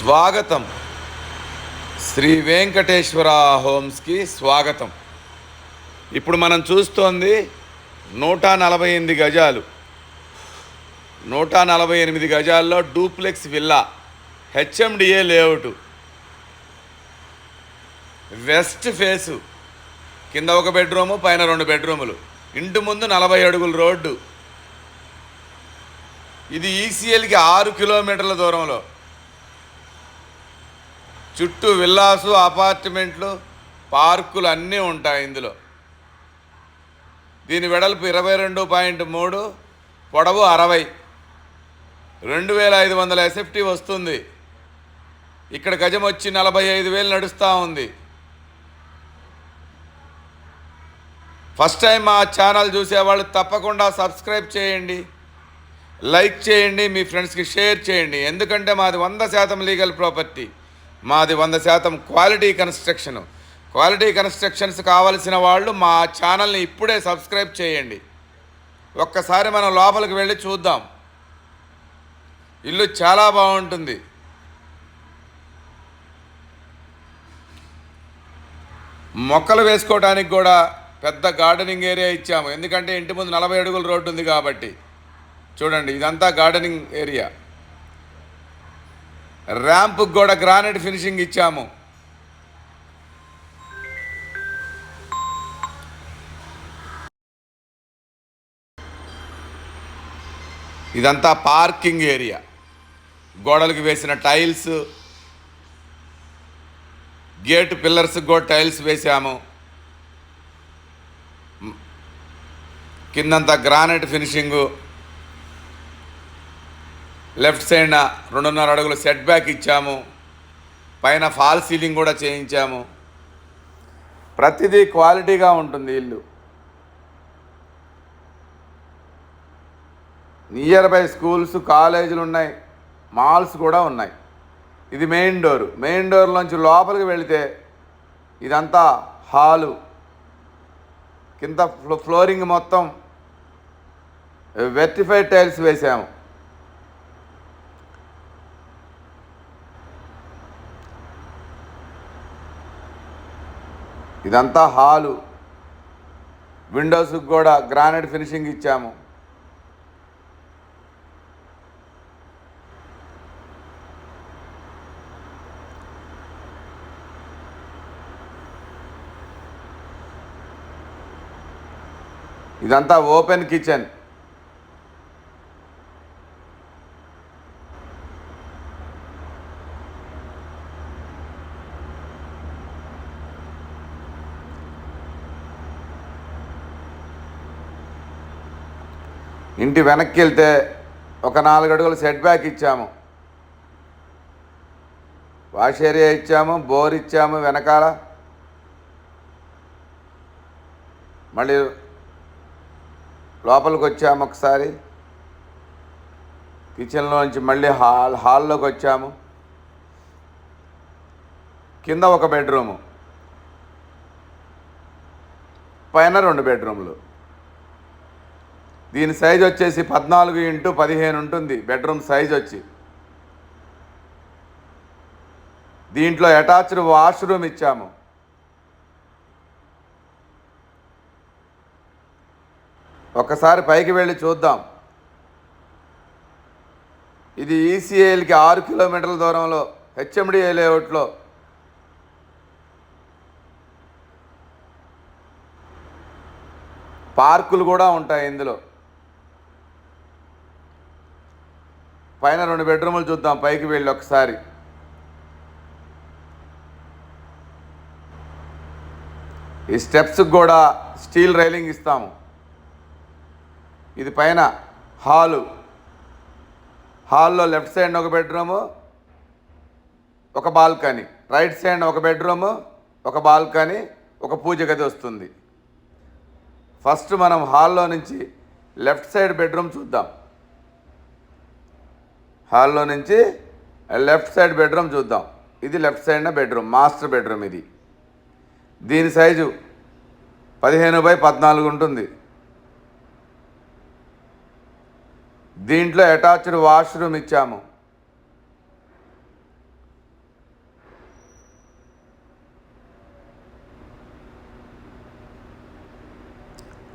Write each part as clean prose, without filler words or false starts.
స్వాగతం. శ్రీ వెంకటేశ్వర హోమ్స్కి స్వాగతం. ఇప్పుడు మనం చూస్తోంది 148 గజాలు. 148 గజాల్లో duplex villa, HMDA layout, west face, కింద ఒక బెడ్రూము, పైన 2 బెడ్రూములు, ఇంటి ముందు 40 అడుగుల రోడ్డు. ఇది ఈసీఎల్కి 6 కిలోమీటర్ల దూరంలో. చుట్టూ విల్లాసు, అపార్ట్మెంట్లు, పార్కులు అన్నీ ఉంటాయి ఇందులో. దీని వెడల్పు 22.3, పొడవు 60, 2500 ఎస్ఎఫ్టీ వస్తుంది. ఇక్కడ గజం వచ్చి 45,000 నడుస్తూ ఉంది. ఫస్ట్ టైం మా ఛానల్ చూసేవాళ్ళు తప్పకుండా సబ్స్క్రైబ్ చేయండి, లైక్ చేయండి, మీ ఫ్రెండ్స్కి షేర్ చేయండి. ఎందుకంటే మాది 100% లీగల్ ప్రాపర్టీ, మాది 100% క్వాలిటీ కన్స్ట్రక్షన్. క్వాలిటీ కన్స్ట్రక్షన్స్ కావలసిన వాళ్ళు మా ఛానల్ని ఇప్పుడే సబ్స్క్రైబ్ చేయండి. ఒక్కసారి మనం లోపలికి వెళ్ళి చూద్దాం. ఇల్లు చాలా బాగుంటుంది. మొక్కలు వేసుకోవడానికి కూడా పెద్ద గార్డెనింగ్ ఏరియా ఇచ్చాము. ఎందుకంటే ఇంటి ముందు 40 అడుగుల రోడ్డు ఉంది కాబట్టి. చూడండి, ఇదంతా గార్డెనింగ్ ఏరియా. ర్యాంపుకి కూడా గ్రానైట్ ఫినిషింగ్ ఇచ్చాము. ఇదంతా పార్కింగ్ ఏరియా. గోడలకు వేసిన టైల్స్, గేట్ పిల్లర్స్కి కూడా టైల్స్ వేసాము. కిందంతా గ్రానైట్ ఫినిషింగు. లెఫ్ట్ సైడ్ 2.5 అడుగులు సెట్ బ్యాక్ ఇచ్చాము. పైన ఫాల్ సీలింగ్ కూడా చేయించాము. ప్రతిదీ క్వాలిటీగా ఉంటుంది ఇల్లు. నియర్ బై స్కూల్స్, కాలేజీలు ఉన్నాయి, మాల్స్ కూడా ఉన్నాయి. ఇది మెయిన్ డోరు. మెయిన్ డోర్లోంచి లోపలికి వెళితే ఇదంతా హాలు. కింద ఫ్లోరింగ్ మొత్తం వెర్టిఫైడ్ టైల్స్ వేసాము. ఇదంతా హాలు. విండోస్కి కూడా గ్రానైట్ ఫినిషింగ్ ఇచ్చాము. ఇదంతా ఓపెన్ కిచెన్. ఇంటి వెనక్కి వెళ్తే ఒక 4 అడుగులు సెట్ బ్యాక్ ఇచ్చాము. వాష్ ఏరియా ఇచ్చాము, బోర్ ఇచ్చాము వెనకాల. మళ్ళీ లోపలికి వచ్చాము. ఒకసారి కిచెన్లో నుంచి మళ్ళీ హాల్లోకి వచ్చాము. కింద ఒక బెడ్రూము, పైన 2 బెడ్రూములు. దీని సైజ్ వచ్చేసి 14x15 ఉంటుంది బెడ్రూమ్ సైజ్ వచ్చి. దీంట్లో అటాచ్డ్ వాష్రూమ్ ఇచ్చాము. ఒకసారి పైకి వెళ్ళి చూద్దాం. ఇది ఈసీఐఎల్కి 6 కిలోమీటర్ల దూరంలో, హెచ్ఎండిఏ లేఅవుట్లో. పార్కులు కూడా ఉంటాయి ఇందులో. పైన 2 బెడ్రూములు చూద్దాం పైకి వెళ్ళి ఒకసారి. ఈ స్టెప్స్కి కూడా స్టీల్ రైలింగ్ ఇస్తాము. ఇది పైన హాలు. హాల్లో లెఫ్ట్ సైడ్ ఒక బెడ్రూము, ఒక బాల్కనీ. రైట్ సైడ్ ఒక బెడ్రూము, ఒక బాల్కనీ, ఒక పూజ గది వస్తుంది. ఫస్ట్ మనం హాల్లో నుంచి లెఫ్ట్ సైడ్ బెడ్రూమ్ చూద్దాం. హాల్లో నుంచి లెఫ్ట్ సైడ్ బెడ్రూమ్ చూద్దాం. ఇది లెఫ్ట్ సైడ్న బెడ్రూమ్, మాస్టర్ బెడ్రూమ్ ఇది. దీని సైజు 15x14 ఉంటుంది. దీంట్లో అటాచ్డ్ వాష్రూమ్ ఇచ్చాము.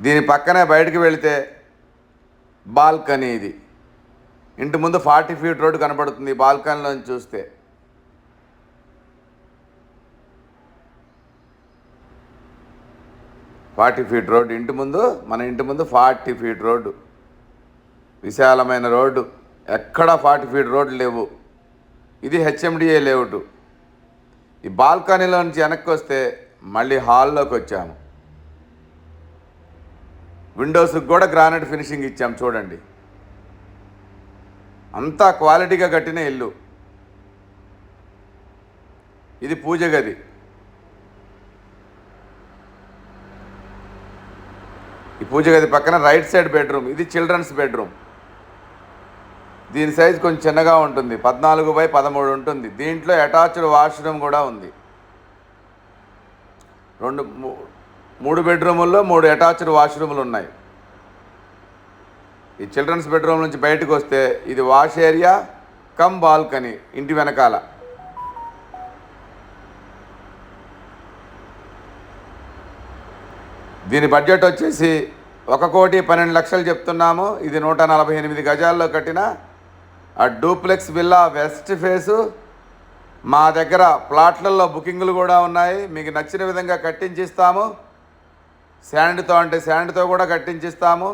దీని పక్కనే బయటికి వెళితే బాల్కనీ. ఇది ఇంటి ముందు 40 ఫీట్ రోడ్డు కనబడుతుంది బాల్కనీలోంచి చూస్తే. ఇంటి ముందు, మన ఇంటి ముందు 40 ఫీట్ రోడ్డు, విశాలమైన రోడ్డు. ఎక్కడా 40 ఫీట్ రోడ్లు లేవు. ఇది హెచ్ఎండిఏ లేఅవుట్. ఈ బాల్కనీలో నుంచి వెనక్కి వస్తే మళ్ళీ హాల్లోకి వచ్చాము. విండోస్కి కూడా గ్రానైట్ ఫినిషింగ్ ఇచ్చాం చూడండి. అంతా క్వాలిటీగా కట్టిన ఇల్లు. ఇది పూజ గది. ఈ పూజ గది పక్కన రైట్ సైడ్ బెడ్రూమ్. ఇది చిల్డ్రన్స్ బెడ్రూమ్. దీని సైజు కొంచెం చిన్నగా ఉంటుంది, 14x13 ఉంటుంది. దీంట్లో అటాచ్డ్ వాష్రూమ్ కూడా ఉంది. 3 బెడ్రూముల్లో 3 అటాచ్డ్ వాష్రూములు ఉన్నాయి. ఈ చిల్డ్రన్స్ బెడ్రూమ్ నుంచి బయటకు వస్తే ఇది వాష్ ఏరియా కమ్ బాల్కనీ ఇంటి వెనకాల. దీని బడ్జెట్ వచ్చేసి 1,12,00,000 చెప్తున్నాము. ఇది 148 గజాల్లో కట్టిన ఆ డూప్లెక్స్ విల్లా. West face. మా దగ్గర ప్లాట్లలో బుకింగ్లు కూడా ఉన్నాయి. మీకు నచ్చిన విధంగా కట్టించిస్తాము. శాండ్తో అంటే శాండ్తో కూడా కట్టించిస్తాము.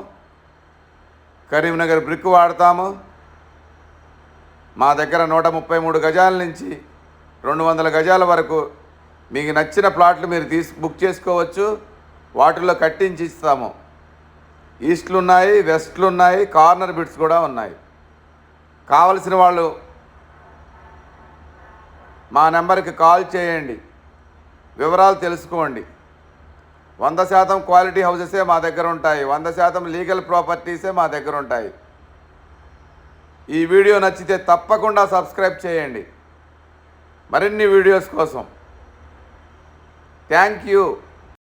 కరీంనగర్ బ్రిక్ వాడతాము. మా దగ్గర 133 గజాల నుంచి 200 గజాల వరకు మీకు నచ్చిన ప్లాట్లు మీరు బుక్ చేసుకోవచ్చు. వాటిల్లో కట్టించి ఇస్తాము. ఈస్ట్లు ఉన్నాయి, వెస్ట్లు ఉన్నాయి, కార్నర్ బిట్స్ కూడా ఉన్నాయి. కావలసిన వాళ్ళు మా నెంబర్కి కాల్ చేయండి, వివరాలు తెలుసుకోండి. 100% క్వాలిటీ హౌసెసే మా దగ్గర ఉంటాయి. 100% లీగల్ ప్రాపర్టీసే మా దగ్గర ఉంటాయి. ఈ వీడియో నచ్చితే తప్పకుండా సబ్స్క్రైబ్ చేయండి మరిన్ని వీడియోస్ కోసం. Thank you.